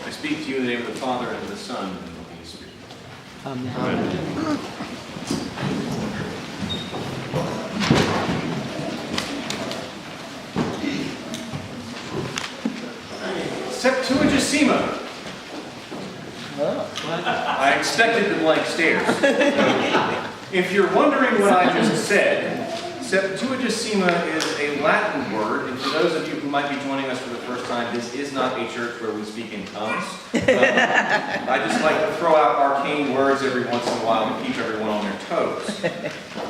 I speak to you in the name of the Father, and of the Son, and of the Holy Spirit. Amen. Septuagesima. I expected the blank stares. If you're wondering what I just said, Septuagesima is a Latin word, and for those of you who might be joining us for the first time, this is not a church where we speak in tongues. I just like to throw out arcane words every once in a while to keep everyone on their toes.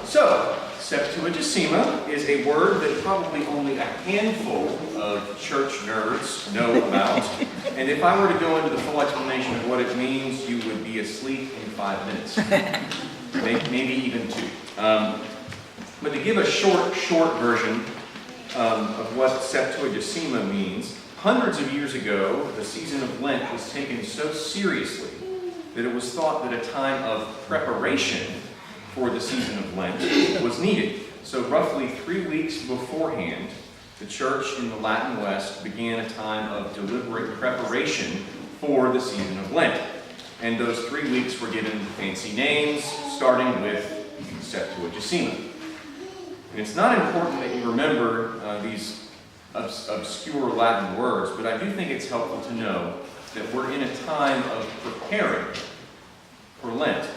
So, Septuagesima is a word that probably only a handful of church nerds know about, and if I were to go into the full explanation of what it means, you would be asleep in 5 minutes. Maybe even 2. But to give a short version of what Septuagesima means, hundreds of years ago, the season of Lent was taken so seriously that it was thought that a time of preparation for the season of Lent was needed. So roughly 3 weeks beforehand, the church in the Latin West began a time of deliberate preparation for the season of Lent. And those 3 weeks were given fancy names, starting with Septuagesima. And it's not important that you remember these obscure Latin words, but I do think it's helpful to know that we're in a time of preparing for Lent.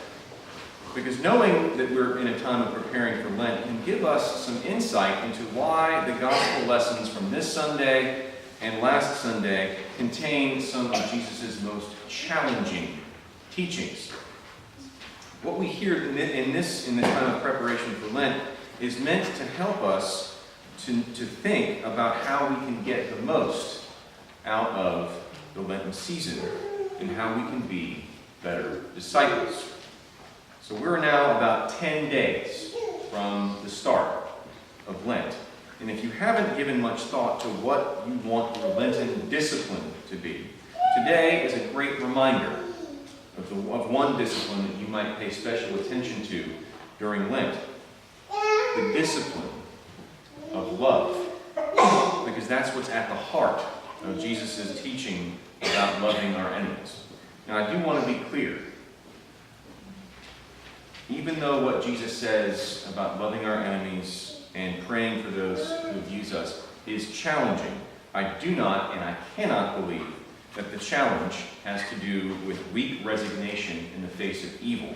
Because knowing that we're in a time of preparing for Lent can give us some insight into why the gospel lessons from this Sunday and last Sunday contain some of Jesus' most challenging teachings. What we hear in this time of preparation for Lent is meant to help us to think about how we can get the most out of the Lenten season and how we can be better disciples. So we're now about 10 days from the start of Lent. And if you haven't given much thought to what you want your Lenten discipline to be, today is a great reminder of one discipline that you might pay special attention to during Lent. The discipline of love. Because that's what's at the heart of Jesus' teaching about loving our enemies. Now, I do want to be clear. Even though what Jesus says about loving our enemies and praying for those who abuse us is challenging, I do not and I cannot believe that the challenge has to do with weak resignation in the face of evil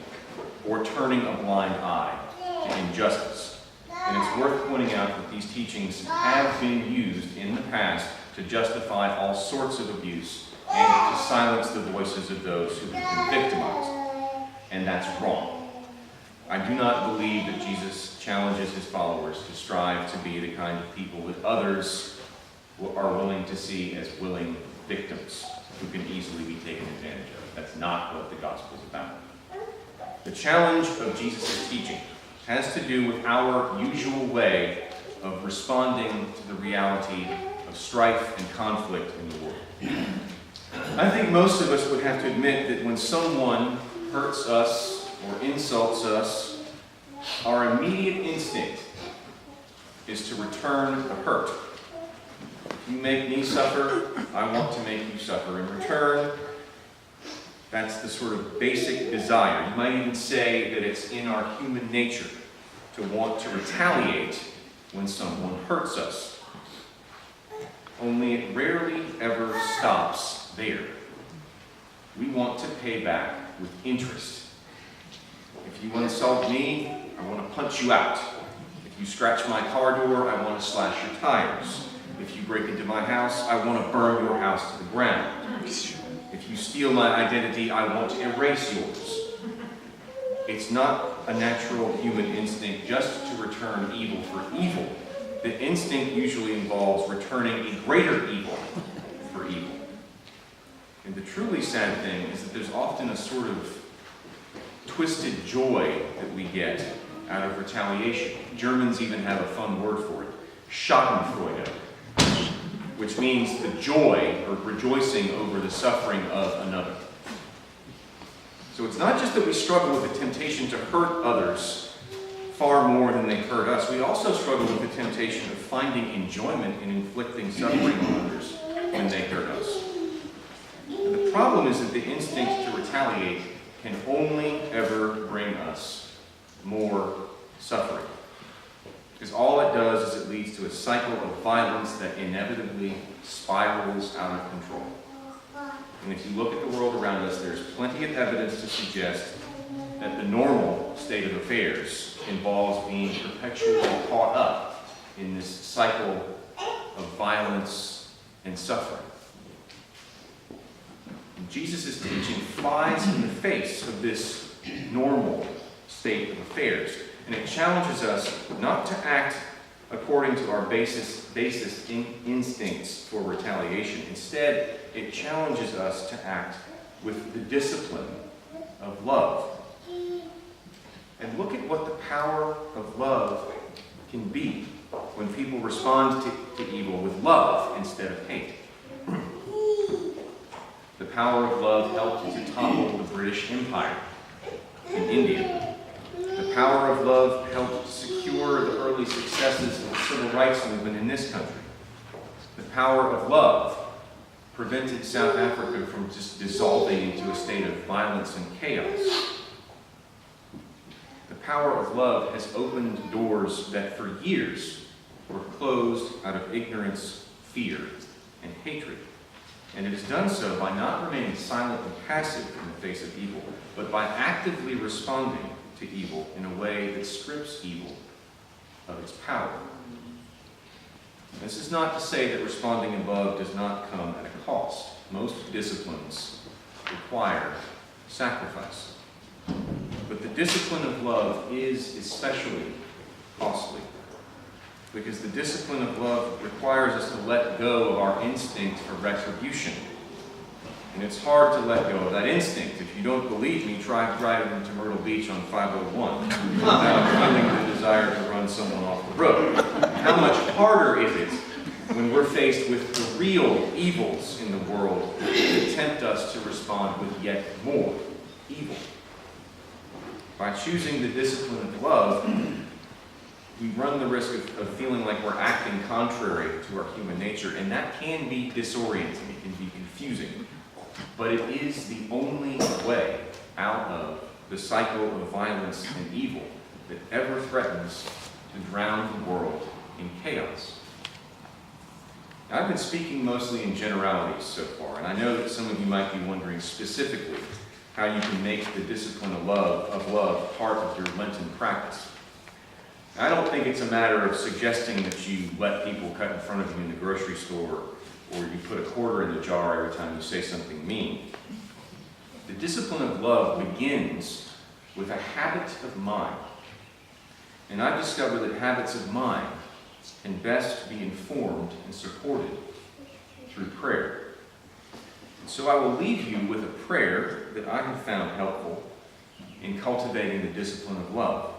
or turning a blind eye to injustice. And it's worth pointing out that these teachings have been used in the past to justify all sorts of abuse and to silence the voices of those who have been victimized. And that's wrong. I do not believe that Jesus challenges his followers to strive to be the kind of people that others are willing to see as willing victims who can easily be taken advantage of. That's not what the gospel is about. The challenge of Jesus' teaching has to do with our usual way of responding to the reality of strife and conflict in the world. I think most of us would have to admit that when someone hurts us or insults us, our immediate instinct is to return the hurt. If you make me suffer, I want to make you suffer in return. That's the sort of basic desire. You might even say that it's in our human nature to want to retaliate when someone hurts us. Only it rarely ever stops there. We want to pay back with interest. If you insult me, I want to punch you out. If you scratch my car door, I want to slash your tires. If you break into my house, I want to burn your house to the ground. If you steal my identity, I want to erase yours. It's not a natural human instinct just to return evil for evil. The instinct usually involves returning a greater evil for evil. And the truly sad thing is that there's often a sort of twisted joy that we get out of retaliation. Germans even have a fun word for it, Schadenfreude, which means the joy or rejoicing over the suffering of another. So it's not just that we struggle with the temptation to hurt others far more than they hurt us. We also struggle with the temptation of finding enjoyment in inflicting suffering on others when they hurt us. problem is that the instinct to retaliate can only ever bring us more suffering. Because all it does is it leads to a cycle of violence that inevitably spirals out of control. And if you look at the world around us, there's plenty of evidence to suggest that the normal state of affairs involves being perpetually caught up in this cycle of violence and suffering. And Jesus' teaching flies in the face of this normal state of affairs. And it challenges us not to act according to our basest instincts for retaliation. Instead, it challenges us to act with the discipline of love. And look at what the power of love can be when people respond to evil with love instead of hate. The power of love helped to topple the British Empire in India. The power of love helped secure the early successes of the civil rights movement in this country. The power of love prevented South Africa from just dissolving into a state of violence and chaos. The power of love has opened doors that for years were closed out of ignorance, fear, and hatred. And it has done so by not remaining silent and passive in the face of evil, but by actively responding to evil in a way that strips evil of its power. This is not to say that responding in love does not come at a cost. Most disciplines require sacrifice. But the discipline of love is especially costly, because the discipline of love requires us to let go of our instinct for retribution. And it's hard to let go of that instinct. If you don't believe me, try driving to Myrtle Beach on 501 without feeling the desire to run someone off the road. How much harder is it when we're faced with the real evils in the world that tempt us to respond with yet more evil? By choosing the discipline of love, we run the risk of feeling like we're acting contrary to our human nature, and that can be disorienting, it can be confusing. But it is the only way out of the cycle of violence and evil that ever threatens to drown the world in chaos. Now, I've been speaking mostly in generalities so far, and I know that some of you might be wondering specifically how you can make the discipline of love part of your Lenten practice. I don't think it's a matter of suggesting that you let people cut in front of you in the grocery store, or you put a quarter in the jar every time you say something mean. The discipline of love begins with a habit of mind. And I've discovered that habits of mind can best be informed and supported through prayer. And so I will leave you with a prayer that I have found helpful in cultivating the discipline of love.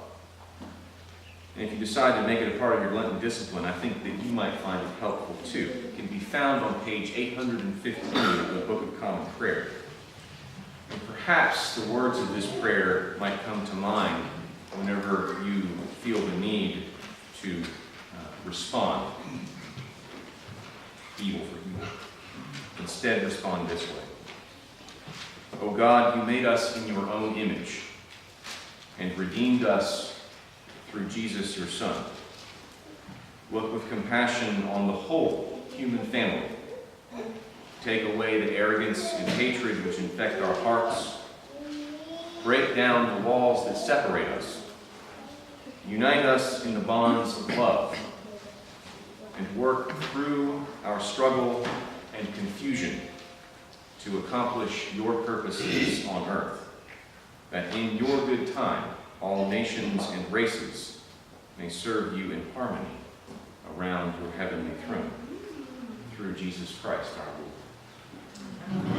And if you decide to make it a part of your Lenten discipline, I think that you might find it helpful too. It can be found on page 815 of the Book of Common Prayer. And perhaps the words of this prayer might come to mind whenever you feel the need to respond evil for evil. Instead, respond this way. O God, you made us in your own image and redeemed us through Jesus, your Son. Look with compassion on the whole human family. Take away the arrogance and hatred which infect our hearts. Break down the walls that separate us. Unite us in the bonds of love. And work through our struggle and confusion to accomplish your purposes on earth, that in your good time all nations and races may serve you in harmony around your heavenly throne. Through Jesus Christ our Lord.